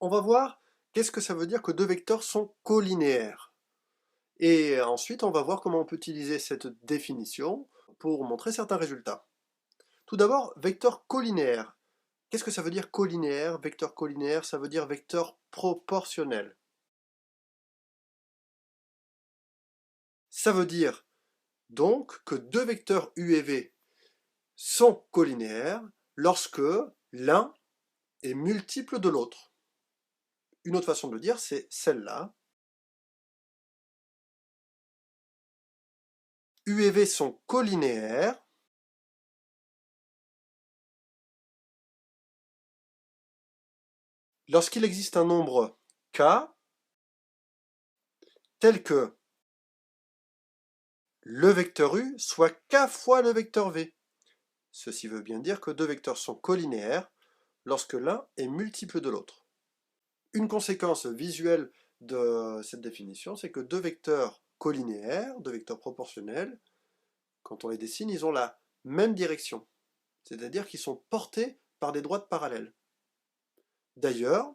On va voir qu'est-ce que ça veut dire que deux vecteurs sont colinéaires. Et ensuite, on va voir comment on peut utiliser cette définition pour montrer certains résultats. Tout d'abord, vecteur colinéaire. Qu'est-ce que ça veut dire colinéaire? Vecteur colinéaire, ça veut dire vecteur proportionnel. Ça veut dire donc que deux vecteurs u et v sont colinéaires lorsque l'un est multiple de l'autre. Une autre façon de le dire, c'est celle-là. U et v sont colinéaires lorsqu'il existe un nombre k tel que le vecteur u soit k fois le vecteur v. Ceci veut bien dire que deux vecteurs sont colinéaires lorsque l'un est multiple de l'autre. Une conséquence visuelle de cette définition, c'est que deux vecteurs colinéaires, deux vecteurs proportionnels, quand on les dessine, ils ont la même direction, c'est-à-dire qu'ils sont portés par des droites parallèles. D'ailleurs,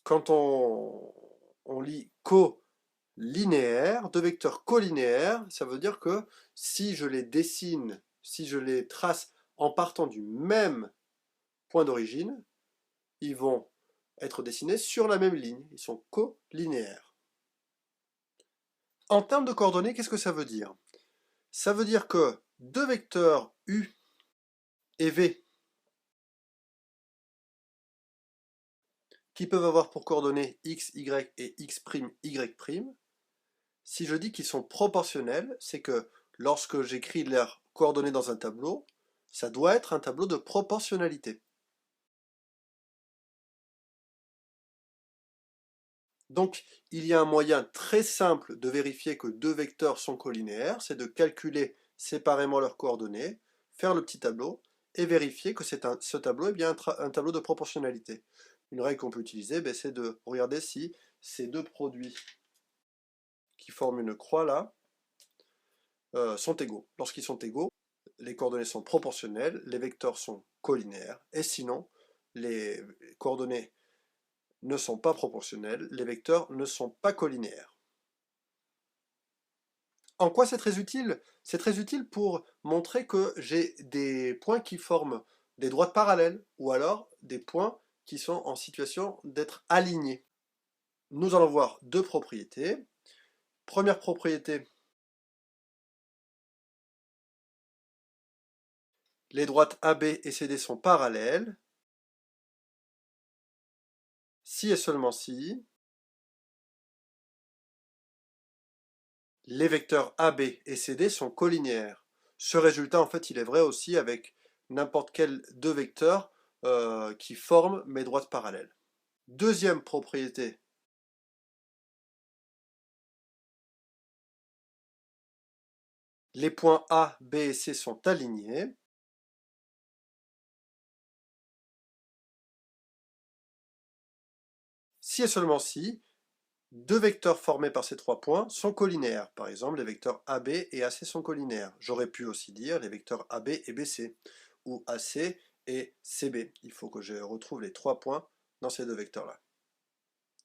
quand on lit colinéaire, deux vecteurs colinéaires, ça veut dire que si je les dessine, si je les trace en partant du même point d'origine, ils vont être dessinés sur la même ligne, ils sont colinéaires. En termes de coordonnées, qu'est-ce que ça veut dire? Ça veut dire que deux vecteurs u et v qui peuvent avoir pour coordonnées x, y et x', y', si je dis qu'ils sont proportionnels, c'est que lorsque j'écris leurs coordonnées dans un tableau, ça doit être un tableau de proportionnalité. Donc, il y a un moyen très simple de vérifier que deux vecteurs sont colinéaires, c'est de calculer séparément leurs coordonnées, faire le petit tableau, et vérifier que ce tableau est bien un tableau de proportionnalité. Une règle qu'on peut utiliser, c'est de regarder si ces deux produits qui forment une croix là sont égaux. Lorsqu'ils sont égaux, les coordonnées sont proportionnelles, les vecteurs sont colinéaires, et sinon, les coordonnées ne sont pas proportionnelles, les vecteurs ne sont pas colinéaires. En quoi c'est très utile? C'est très utile pour montrer que j'ai des points qui forment des droites parallèles, ou alors des points qui sont en situation d'être alignés. Nous allons voir deux propriétés. Première propriété, les droites AB et CD sont parallèles, si et seulement si les vecteurs AB et CD sont colinéaires. Ce résultat, en fait, il est vrai aussi avec n'importe quel deux vecteurs qui forment mes droites parallèles. Deuxième propriété, les points A, B et C sont alignés. Si et seulement si, deux vecteurs formés par ces trois points sont colinéaires. Par exemple, les vecteurs AB et AC sont colinéaires. J'aurais pu aussi dire les vecteurs AB et BC, ou AC et CB. Il faut que je retrouve les trois points dans ces deux vecteurs-là.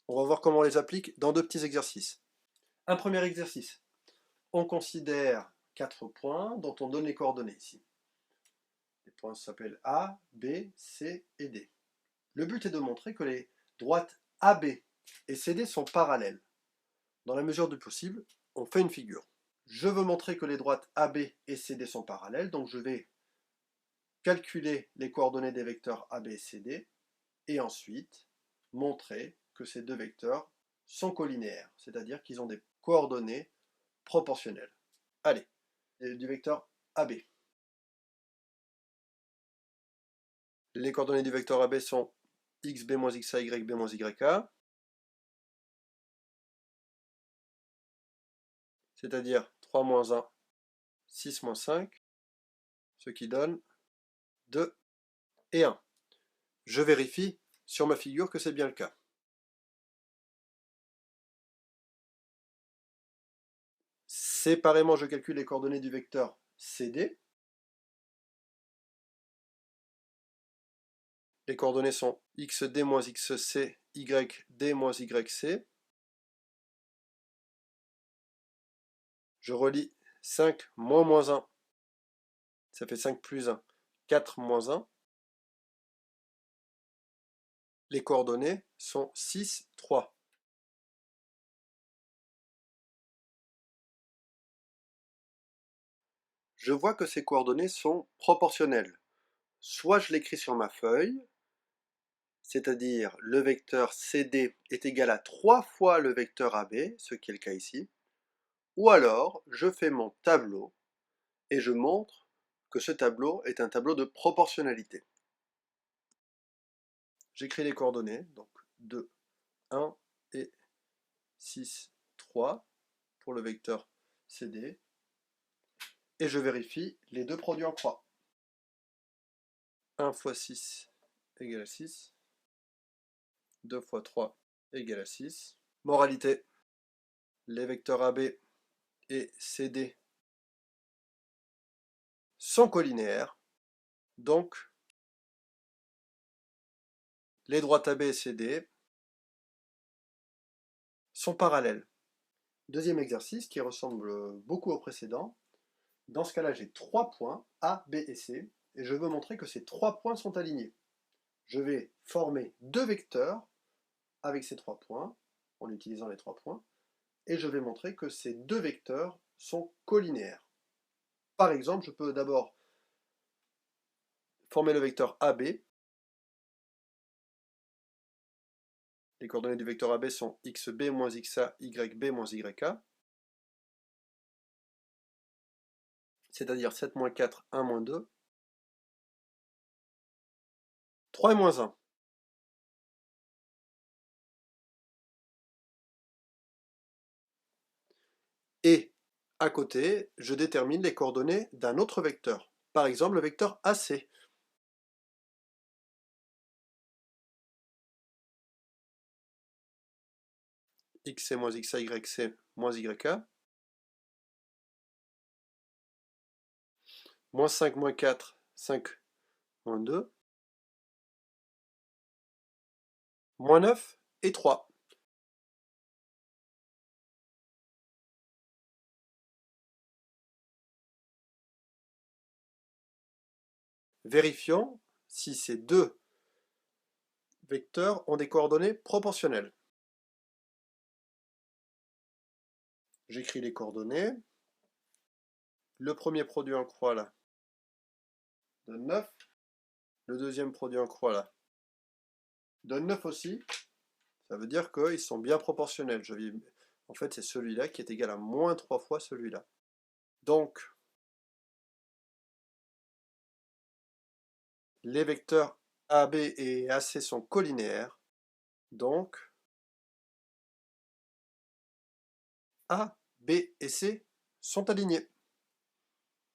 On va voir comment on les applique dans deux petits exercices. Un premier exercice. On considère quatre points dont on donne les coordonnées ici. Les points s'appellent A, B, C et D. Le but est de montrer que les droites AB et CD sont parallèles. Dans la mesure du possible, on fait une figure. Je veux montrer que les droites AB et CD sont parallèles, donc je vais calculer les coordonnées des vecteurs AB et CD, et ensuite montrer que ces deux vecteurs sont colinéaires, c'est-à-dire qu'ils ont des coordonnées proportionnelles. Allez, du vecteur AB. Les coordonnées du vecteur AB sont xb moins xa, yb moins yk, c'est-à-dire 3 moins 1, 6 moins 5, ce qui donne 2 et 1. Je vérifie sur ma figure que c'est bien le cas. Séparément, je calcule les coordonnées du vecteur CD. Les coordonnées sont xd moins xc, yd moins yc. Je relie 5 moins 1, ça fait 5 plus 1, 4 moins 1. Les coordonnées sont 6, 3. Je vois que ces coordonnées sont proportionnelles. Soit je l'écris sur ma feuille, c'est-à-dire le vecteur CD est égal à 3 fois le vecteur AB, ce qui est le cas ici, ou alors je fais mon tableau et je montre que ce tableau est un tableau de proportionnalité. J'écris les coordonnées, donc 2, 1 et 6, 3 pour le vecteur CD, et je vérifie les deux produits en croix. 1 fois 6 égale à 6, 2 fois 3 égale à 6. Moralité, les vecteurs AB et CD sont collinéaires, donc les droites AB et CD sont parallèles. Deuxième exercice qui ressemble beaucoup au précédent. Dans ce cas-là, j'ai 3 points A, B et C, et je veux montrer que ces 3 points sont alignés. Je vais former deux vecteurs avec ces 3 points, en utilisant les 3 points, et je vais montrer que ces deux vecteurs sont collinéaires. Par exemple, je peux d'abord former le vecteur AB. Les coordonnées du vecteur AB sont xb moins xa, yb moins yk, c'est-à-dire 7 moins 4, 1 moins 2, 3 et moins 1. Et à côté, je détermine les coordonnées d'un autre vecteur, par exemple le vecteur AC. Xc moins xa, yc moins yk, moins 5 moins 4, 5 moins 2, moins 9 et 3. Vérifions si ces deux vecteurs ont des coordonnées proportionnelles. J'écris les coordonnées. Le premier produit en croix là donne 9. Le deuxième produit en croix là donne 9 aussi. Ça veut dire qu'ils sont bien proportionnels. En fait, c'est celui-là qui est égal à moins 3 fois celui-là. Donc, les vecteurs AB et AC sont collinéaires. Donc, A, B et C sont alignés.